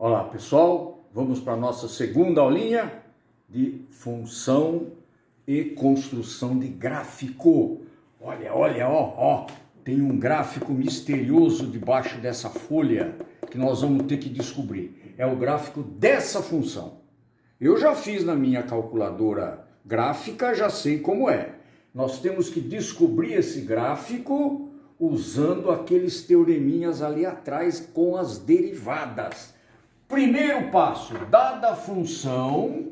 Olá pessoal, vamos para a nossa segunda aulinha de função e construção de gráfico. Olha, ó, tem um gráfico misterioso debaixo dessa folha que nós vamos ter que descobrir. É o gráfico dessa função. Eu já fiz na minha calculadora gráfica, já sei como é. Nós temos que descobrir esse gráfico usando aqueles teoreminhas ali atrás com as derivadas. Primeiro passo, dada a função,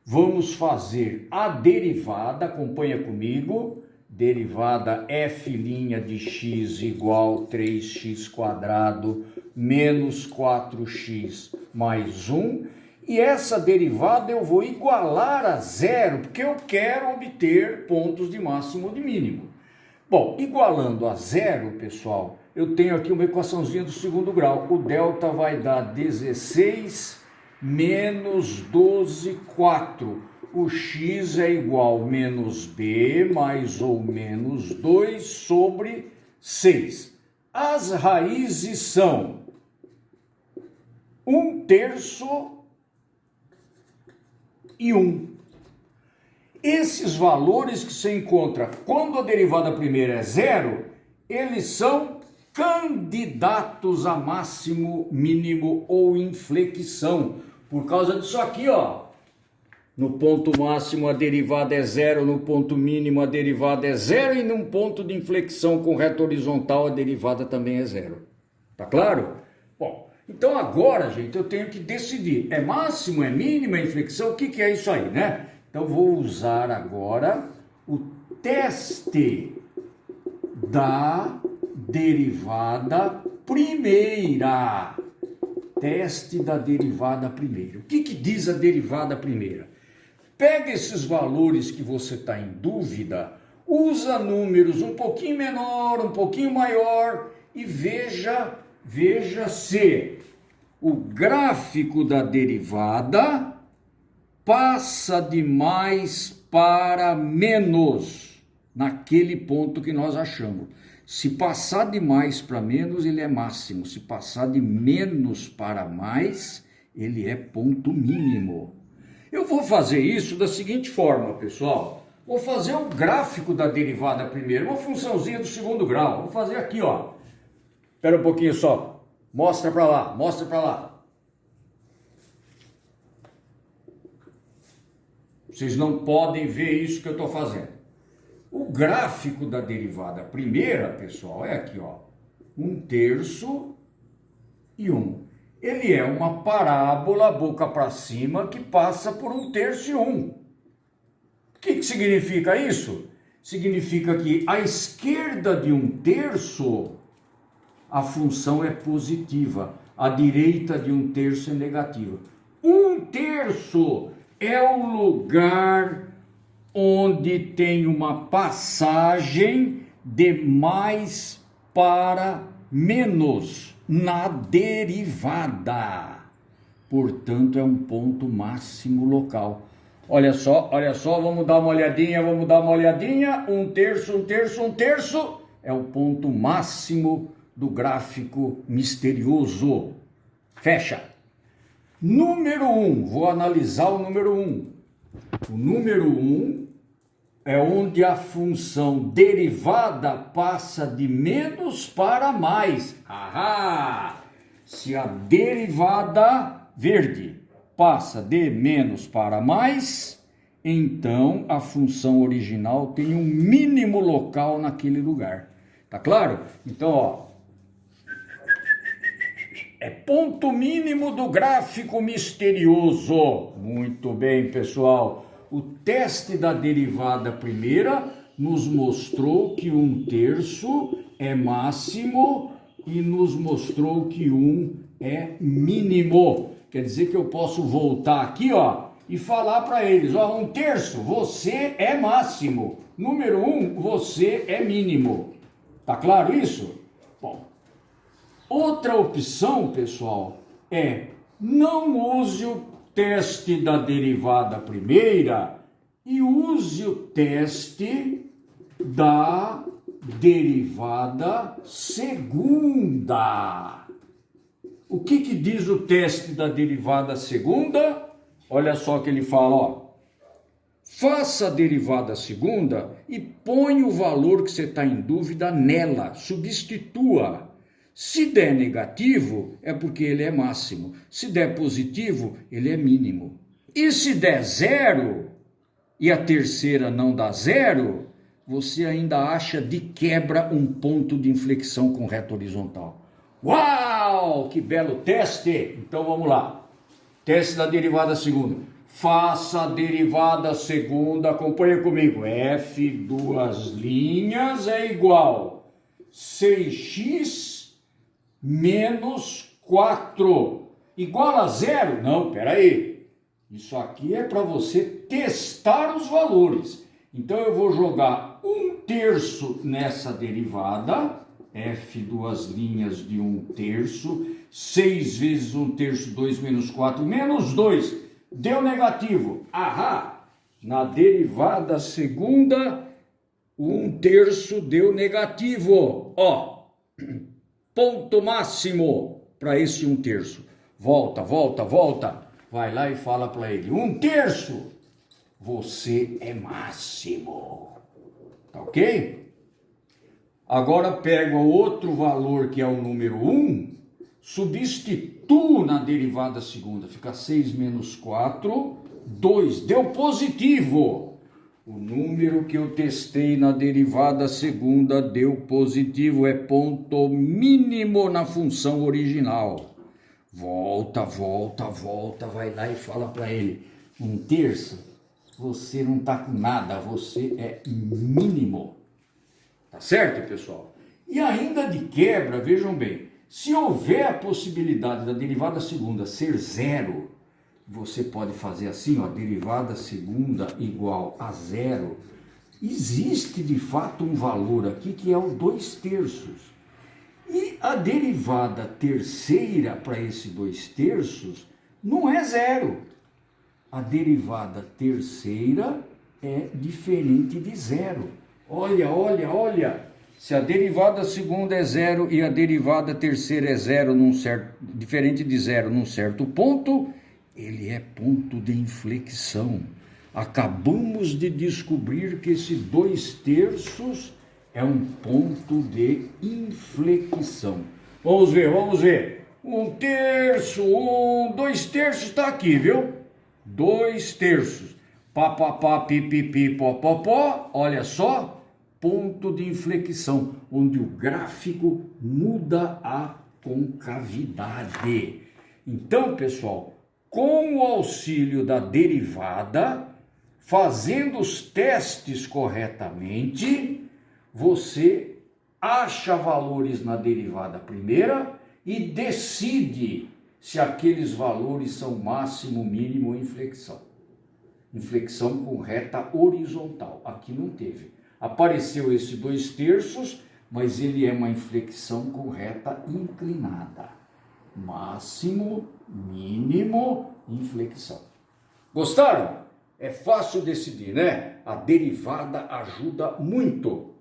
vamos fazer a derivada, acompanha comigo, derivada f' de x igual 3x² menos 4x mais 1, e essa derivada eu vou igualar a zero, porque eu quero obter pontos de máximo ou de mínimo. Bom, igualando a zero, pessoal, eu tenho aqui uma equaçãozinha do segundo grau. O delta vai dar 16 menos 12, 4. O x é igual a menos b mais ou menos 2 sobre 6. As raízes são 1/3 e 1. Esses valores que você encontra quando a derivada primeira é zero, eles são candidatos a máximo, mínimo ou inflexão. Por causa disso aqui, ó. No ponto máximo a derivada é zero, no ponto mínimo a derivada é zero e num ponto de inflexão com reta horizontal a derivada também é zero. Tá claro? Bom, então agora, gente, eu tenho que decidir. É máximo, é mínimo, é inflexão? O que é isso aí, né? Então vou usar agora o teste da derivada primeira. Teste da derivada primeira. O que diz a derivada primeira? Pega esses valores que você está em dúvida, usa números um pouquinho menor, um pouquinho maior e veja se o gráfico da derivada passa de mais para menos naquele ponto que nós achamos. Se passar de mais para menos, ele é máximo. Se passar de menos para mais, ele é ponto mínimo. Eu vou fazer isso da seguinte forma, pessoal. Vou fazer o gráfico da derivada primeiro, uma funçãozinha do segundo grau. Vou fazer aqui, ó. Espera um pouquinho só. Mostra para lá, mostra para lá. Vocês não podem ver isso que eu estou fazendo. O gráfico da derivada primeira, pessoal, é aqui, ó. 1/3 e 1. Ele é uma parábola boca para cima que passa por 1/3 e 1. O que significa isso? Significa que à esquerda de 1/3 a função é positiva, à direita de 1/3 é negativa. 1/3 é o lugar onde tem uma passagem de mais para menos na derivada. Portanto, é um ponto máximo local. Olha só, vamos dar uma olhadinha. 1/3 é o ponto máximo do gráfico misterioso. Fecha. Número 1, vou analisar o número 1. O número 1 é onde a função derivada passa de menos para mais. Se a derivada verde passa de menos para mais, então a função original tem um mínimo local naquele lugar. Tá claro? Então, ó. É ponto mínimo do gráfico misterioso. Muito bem, pessoal. O teste da derivada primeira nos mostrou que 1/3 é máximo e nos mostrou que 1 é mínimo. Quer dizer que eu posso voltar aqui, ó, e falar para eles, ó, 1/3, você é máximo. Número 1, você é mínimo. Tá claro isso? Bom. Outra opção, pessoal, é não use o teste da derivada primeira e use o teste da derivada segunda. o que diz o teste da derivada segunda? Olha só o que ele fala, ó. Faça a derivada segunda e põe o valor que você está em dúvida nela, substitua. Se der negativo, é porque ele é máximo. Se der positivo, ele é mínimo. E se der zero, e a terceira não dá zero, você ainda acha de quebra um ponto de inflexão com reta horizontal. Uau, que belo teste! Então vamos lá. Teste da derivada segunda. Faça a derivada segunda, acompanha comigo. F duas linhas é igual 6x menos 4. Igual a zero? Não, peraí. Isso aqui é para você testar os valores. Então eu vou jogar 1/3 nessa derivada. F duas linhas de 1/3. 6 vezes 1/3, 2 menos 4, menos 2. Deu negativo. Ahá! Na derivada segunda, 1/3 deu negativo. Ó, ponto máximo para esse 1/3. Volta, volta, volta. Vai lá e fala para ele. 1/3, você é máximo. Tá ok? Agora pega o outro valor que é o número 1, substituo na derivada segunda, fica 6 menos 4, 2, deu positivo. O número que eu testei na derivada segunda deu positivo, é ponto mínimo na função original. Volta, volta, volta, vai lá e fala para ele. 1/3, você não está com nada, você é mínimo. Tá certo, pessoal? E ainda de quebra, vejam bem, se houver a possibilidade da derivada segunda ser zero, você pode fazer assim, ó, derivada segunda igual a zero. Existe de fato um valor aqui que é o 2/3. E a derivada terceira para esse 2/3 não é zero. A derivada terceira é diferente de zero. Olha, olha, olha. Se a derivada segunda é zero e a derivada terceira é zero, diferente de zero num certo ponto, ele é ponto de inflexão. Acabamos de descobrir que esse 2/3 é um ponto de inflexão. Vamos ver, vamos ver. 1/3, 2/3 está aqui, viu? 2/3. Papapá, pipipi, popopó, olha só. Ponto de inflexão, onde o gráfico muda a concavidade. Então, pessoal, com o auxílio da derivada, fazendo os testes corretamente, você acha valores na derivada primeira e decide se aqueles valores são máximo, mínimo ou inflexão. Inflexão com reta horizontal. Aqui não teve. Apareceu esse 2/3, mas ele é uma inflexão com reta inclinada. Máximo, mínimo, inflexão. Gostaram? É fácil decidir, né? A derivada ajuda muito.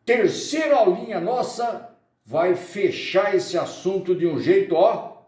Terceira aulinha nossa vai fechar esse assunto de um jeito, ó.